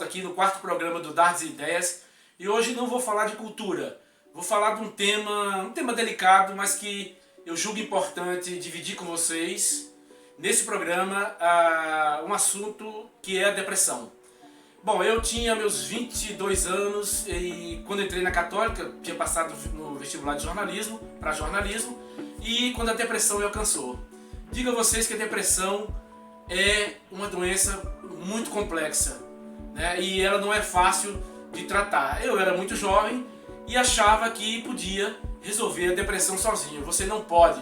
volta aqui no quarto programa do Dardos e Ideias. E hoje não vou falar de cultura, vou falar de um tema delicado, mas que eu julgo importante dividir com vocês nesse programa, um assunto que é a depressão. Bom, eu tinha meus 22 anos e quando entrei na Católica, tinha passado no vestibular de jornalismo, para jornalismo, e quando a depressão me alcançou. Digo a vocês que a depressão é uma doença muito complexa, né? E ela não é fácil de tratar. Eu era muito jovem e achava que podia resolver a depressão sozinho. Você não pode.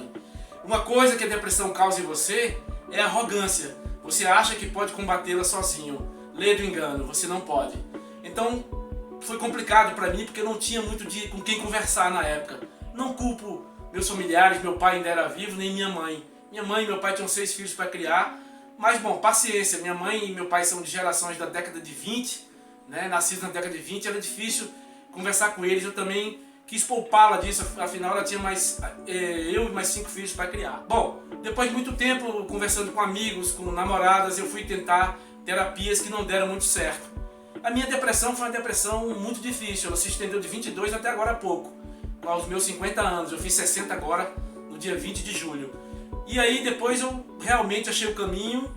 Uma coisa que a depressão causa em você é arrogância. Você acha que pode combatê-la sozinho. Lê do engano, você não pode. Então foi complicado para mim porque eu não tinha muito com quem conversar na época. Não culpo meus familiares, meu pai ainda era vivo, nem minha mãe. Minha mãe e meu pai tinham 6 filhos para criar, mas bom, paciência. Minha mãe e meu pai são de gerações da década de 20, né? Nascidos na década de 20, era difícil conversar com eles. Eu também quis poupá-la disso, afinal ela tinha eu e mais 5 filhos para criar. Bom, depois de muito tempo conversando com amigos, com namoradas, eu fui tentar terapias que não deram muito certo. A minha depressão foi uma depressão muito difícil, ela se estendeu de 22 até agora há pouco, aos meus 50 anos, eu fiz 60 agora, no dia 20 de julho. E aí depois eu realmente achei o caminho,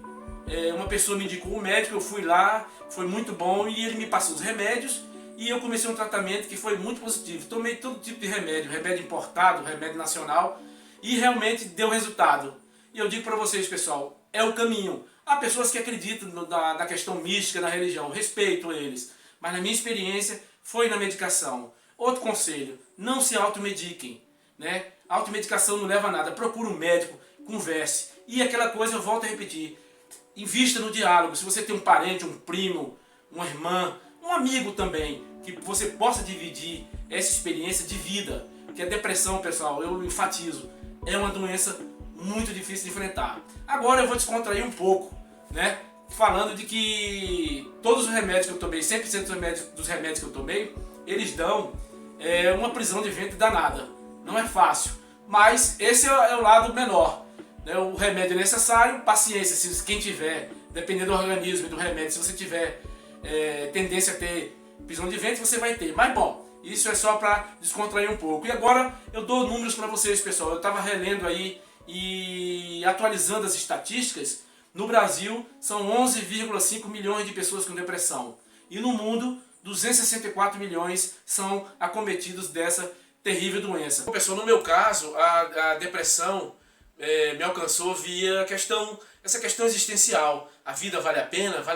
uma pessoa me indicou um médico, eu fui lá, foi muito bom e ele me passou os remédios e eu comecei um tratamento que foi muito positivo. Tomei todo tipo de remédio, remédio importado, remédio nacional, e realmente deu resultado. E eu digo para vocês, pessoal, é o caminho. Há pessoas que acreditam na questão mística, na religião, respeito eles, mas na minha experiência foi na medicação. Outro conselho, não se automediquem, né? Automedicação não leva a nada, procure um médico, converse. E aquela coisa, eu volto a repetir, invista no diálogo. Se você tem um parente, um primo, uma irmã, um amigo também, que você possa dividir essa experiência de vida, que a depressão, pessoal, eu enfatizo, é uma doença muito difícil de enfrentar. Agora eu vou descontrair um pouco, né? Falando de que todos os remédios que eu tomei, 100% dos remédios que eu tomei, eles dão uma prisão de ventre danada. Não é fácil, mas esse é o lado menor, né? O remédio é necessário, paciência, se quem tiver, dependendo do organismo e do remédio, se você tiver tendência a ter prisão de ventre, você vai ter. Mas bom, isso é só para descontrair um pouco. E agora eu dou números para vocês, pessoal. Eu estava relendo aí e atualizando as estatísticas. No Brasil são 11,5 milhões de pessoas com depressão. E no mundo, 264 milhões são acometidos dessa terrível doença. Bom, pessoal, no meu caso, a depressão me alcançou via essa questão existencial. A vida vale a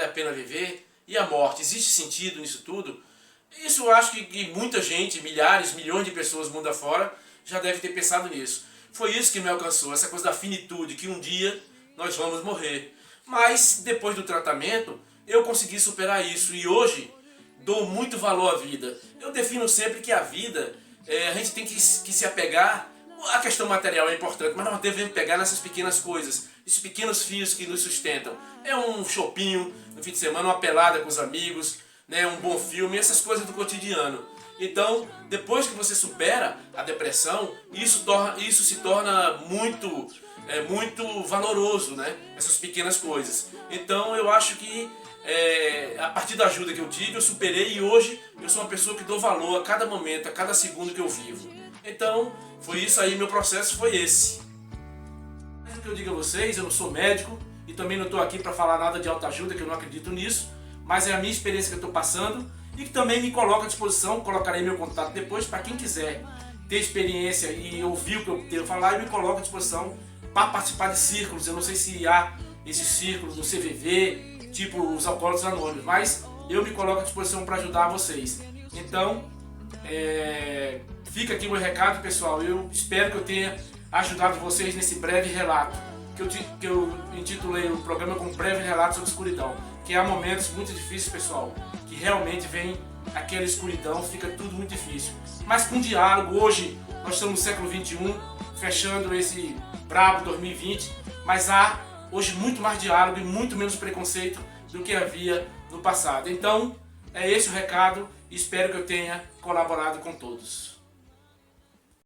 pena viver? E a morte? Existe sentido nisso tudo? Isso eu acho que muita gente, milhares, milhões de pessoas mundo afora, já deve ter pensado nisso. Foi isso que me alcançou, essa coisa da finitude, que um dia nós vamos morrer. Mas depois do tratamento, eu consegui superar isso e hoje dou muito valor à vida. Eu defino sempre que a vida, a gente tem que se apegar. A questão material é importante, mas nós devemos pegar nessas pequenas coisas, esses pequenos fios que nos sustentam. É um chopinho no fim de semana, uma pelada com os amigos, né, um bom filme, essas coisas do cotidiano. Então, depois que você supera a depressão, isso se torna muito valoroso, né? Essas pequenas coisas. Então, eu acho que a partir da ajuda que eu tive, eu superei e hoje eu sou uma pessoa que dou valor a cada momento, a cada segundo que eu vivo. Então, foi isso aí, meu processo foi esse. Mas o que eu digo a vocês, eu não sou médico e também não estou aqui para falar nada de autoajuda, que eu não acredito nisso, mas é a minha experiência que eu estou passando e que também me coloco à disposição, colocarei meu contato depois para quem quiser ter experiência e ouvir o que eu tenho a falar, e me coloco à disposição para participar de círculos. Eu não sei se há esses círculos no CVV, tipo os Alcoólatras Anônimos, mas eu me coloco à disposição para ajudar vocês. Então, fica aqui o meu recado, pessoal. Eu espero que eu tenha ajudado vocês nesse breve relato, que eu intitulei o programa como Breve Relato sobre Escuridão, que há momentos muito difíceis, pessoal, que realmente vem aquela escuridão, fica tudo muito difícil. Mas com diálogo, hoje nós estamos no século XXI, fechando esse brabo 2020, mas há hoje muito mais diálogo e muito menos preconceito do que havia no passado. Então, é esse o recado e espero que eu tenha colaborado com todos.